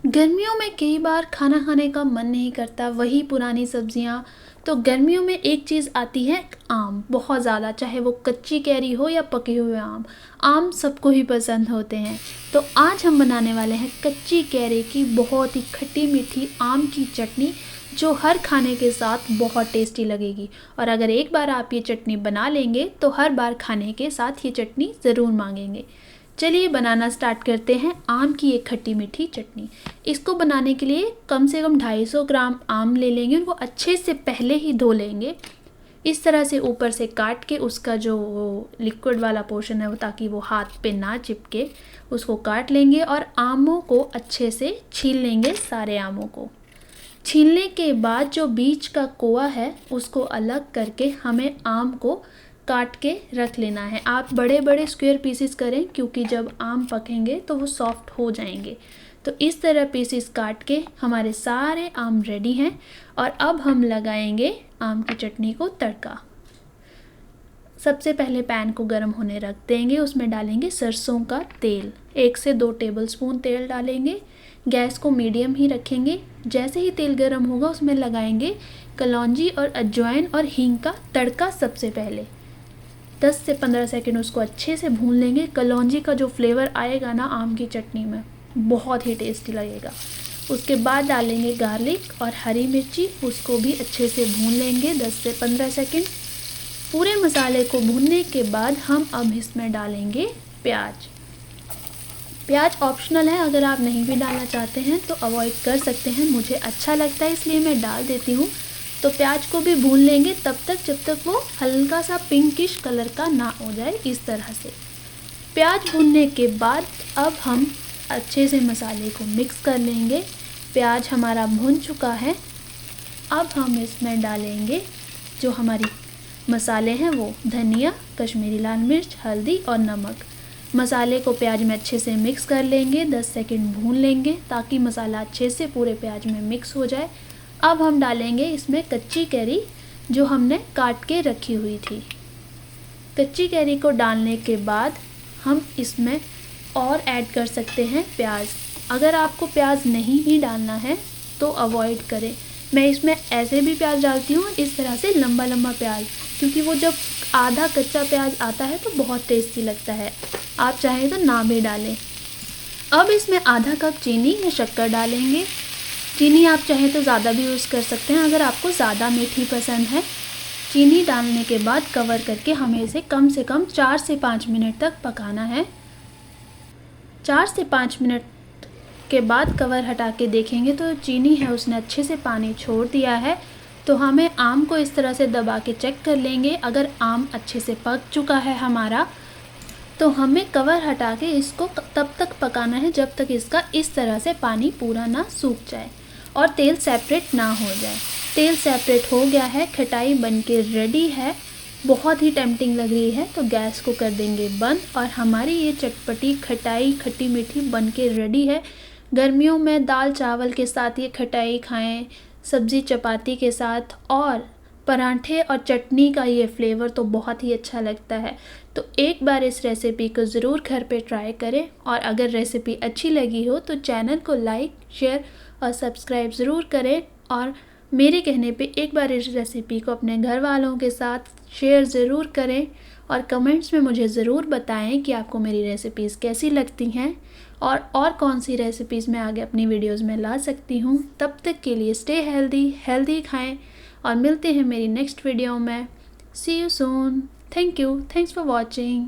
गर्मियों में कई बार खाना खाने का मन नहीं करता, वही पुरानी सब्जियां। तो गर्मियों में एक चीज़ आती है आम, बहुत ज़्यादा, चाहे वो कच्ची कैरी हो या पके हुए आम। आम सबको ही पसंद होते हैं। तो आज हम बनाने वाले हैं कच्ची कैरी की बहुत ही खट्टी मीठी आम की चटनी, जो हर खाने के साथ बहुत टेस्टी लगेगी। और अगर एक बार आप ये चटनी बना लेंगे तो हर बार खाने के साथ ये चटनी ज़रूर मांगेंगे। चलिए बनाना स्टार्ट करते हैं आम की एक खट्टी मीठी चटनी। इसको बनाने के लिए कम से कम 250 ग्राम आम ले लेंगे, उनको अच्छे से पहले ही धो लेंगे। इस तरह से ऊपर से काट के उसका जो लिक्विड वाला पोर्शन है वो, ताकि वो हाथ पे ना चिपके, उसको काट लेंगे। और आमों को अच्छे से छील लेंगे, सारे आमों को। छीलने के बाद जो बीच का कोआ है उसको अलग करके हमें आम को काट के रख लेना है। आप बड़े बड़े स्क्वायर पीसेस करें, क्योंकि जब आम पकेंगे तो वो सॉफ्ट हो जाएंगे। तो इस तरह पीसेस काट के हमारे सारे आम रेडी हैं। और अब हम लगाएंगे आम की चटनी को तड़का। सबसे पहले पैन को गर्म होने रख देंगे, उसमें डालेंगे सरसों का तेल। 1 से 2 टेबलस्पून तेल डालेंगे। गैस को मीडियम ही रखेंगे। जैसे ही तेल गर्म होगा उसमें लगाएंगे कलौंजी और अजवाइन और हींग का तड़का। सबसे पहले 10 से 15 सेकंड उसको अच्छे से भून लेंगे। कलौंजी का जो फ्लेवर आएगा ना आम की चटनी में, बहुत ही टेस्टी लगेगा। उसके बाद डालेंगे गार्लिक और हरी मिर्ची, उसको भी अच्छे से भून लेंगे 10 से 15 सेकंड। पूरे मसाले को भूनने के बाद हम अब इसमें डालेंगे प्याज। प्याज ऑप्शनल है, अगर आप नहीं भी डालना चाहते हैं तो अवॉइड कर सकते हैं। मुझे अच्छा लगता है इसलिए मैं डाल देती हूँ। तो प्याज को भी भून लेंगे तब तक जब तक वो हल्का सा पिंकिश कलर का ना हो जाए। इस तरह से प्याज भूनने के बाद अब हम अच्छे से मसाले को मिक्स कर लेंगे। प्याज हमारा भून चुका है। अब हम इसमें डालेंगे जो हमारी मसाले हैं, वो धनिया, कश्मीरी लाल मिर्च, हल्दी और नमक। मसाले को प्याज में अच्छे से मिक्स कर लेंगे, 10 सेकंड भून लेंगे ताकि मसाला अच्छे से पूरे प्याज में मिक्स हो जाए। अब हम डालेंगे इसमें कच्ची कैरी जो हमने काट के रखी हुई थी। कच्ची कैरी को डालने के बाद हम इसमें और ऐड कर सकते हैं प्याज। अगर आपको प्याज नहीं ही डालना है तो अवॉइड करें। मैं इसमें ऐसे भी प्याज डालती हूँ, इस तरह से लंबा लंबा प्याज, क्योंकि वो जब आधा कच्चा प्याज आता है तो बहुत टेस्टी लगता है। आप चाहें तो ना भी डालें। अब इसमें आधा कप चीनी या शक्कर डालेंगे। चीनी आप चाहें तो ज़्यादा भी यूज़ कर सकते हैं अगर आपको ज़्यादा मीठी पसंद है। चीनी डालने के बाद कवर करके हमें इसे कम से कम 4 से 5 मिनट तक पकाना है। 4 से 5 मिनट के बाद कवर हटा के देखेंगे तो चीनी है उसने अच्छे से पानी छोड़ दिया है। तो हमें आम को इस तरह से दबा के चेक कर लेंगे। अगर आम अच्छे से पक चुका है हमारा, तो हमें कवर हटा के इसको तब तक पकाना है जब तक इसका इस तरह से पानी पूरा ना सूख जाए और तेल सेपरेट ना हो जाए। तेल सेपरेट हो गया है, खटाई बनके रेडी है। बहुत ही टेम्पटिंग लग रही है, तो गैस को कर देंगे बंद और हमारी ये चटपटी खटाई खट्टी मीठी बनके रेडी है। गर्मियों में दाल चावल के साथ ये खटाई खाएं, सब्ज़ी चपाती के साथ, और पराठे और चटनी का ये फ्लेवर तो बहुत ही अच्छा लगता है। तो एक बार इस रेसिपी को ज़रूर घर पे ट्राई करें। और अगर रेसिपी अच्छी लगी हो तो चैनल को लाइक, शेयर और सब्सक्राइब ज़रूर करें। और मेरे कहने पे एक बार इस रेसिपी को अपने घर वालों के साथ शेयर ज़रूर करें। और कमेंट्स में मुझे ज़रूर बताएं कि आपको मेरी रेसिपीज़ कैसी लगती हैं और कौन सी रेसिपीज़ मैं आगे अपनी वीडियोज़ में ला सकती हूँ। तब तक के लिए स्टे हेल्दी खाएँ और मिलते हैं मेरी नेक्स्ट वीडियो में। See you soon. Thank you. Thanks for watching.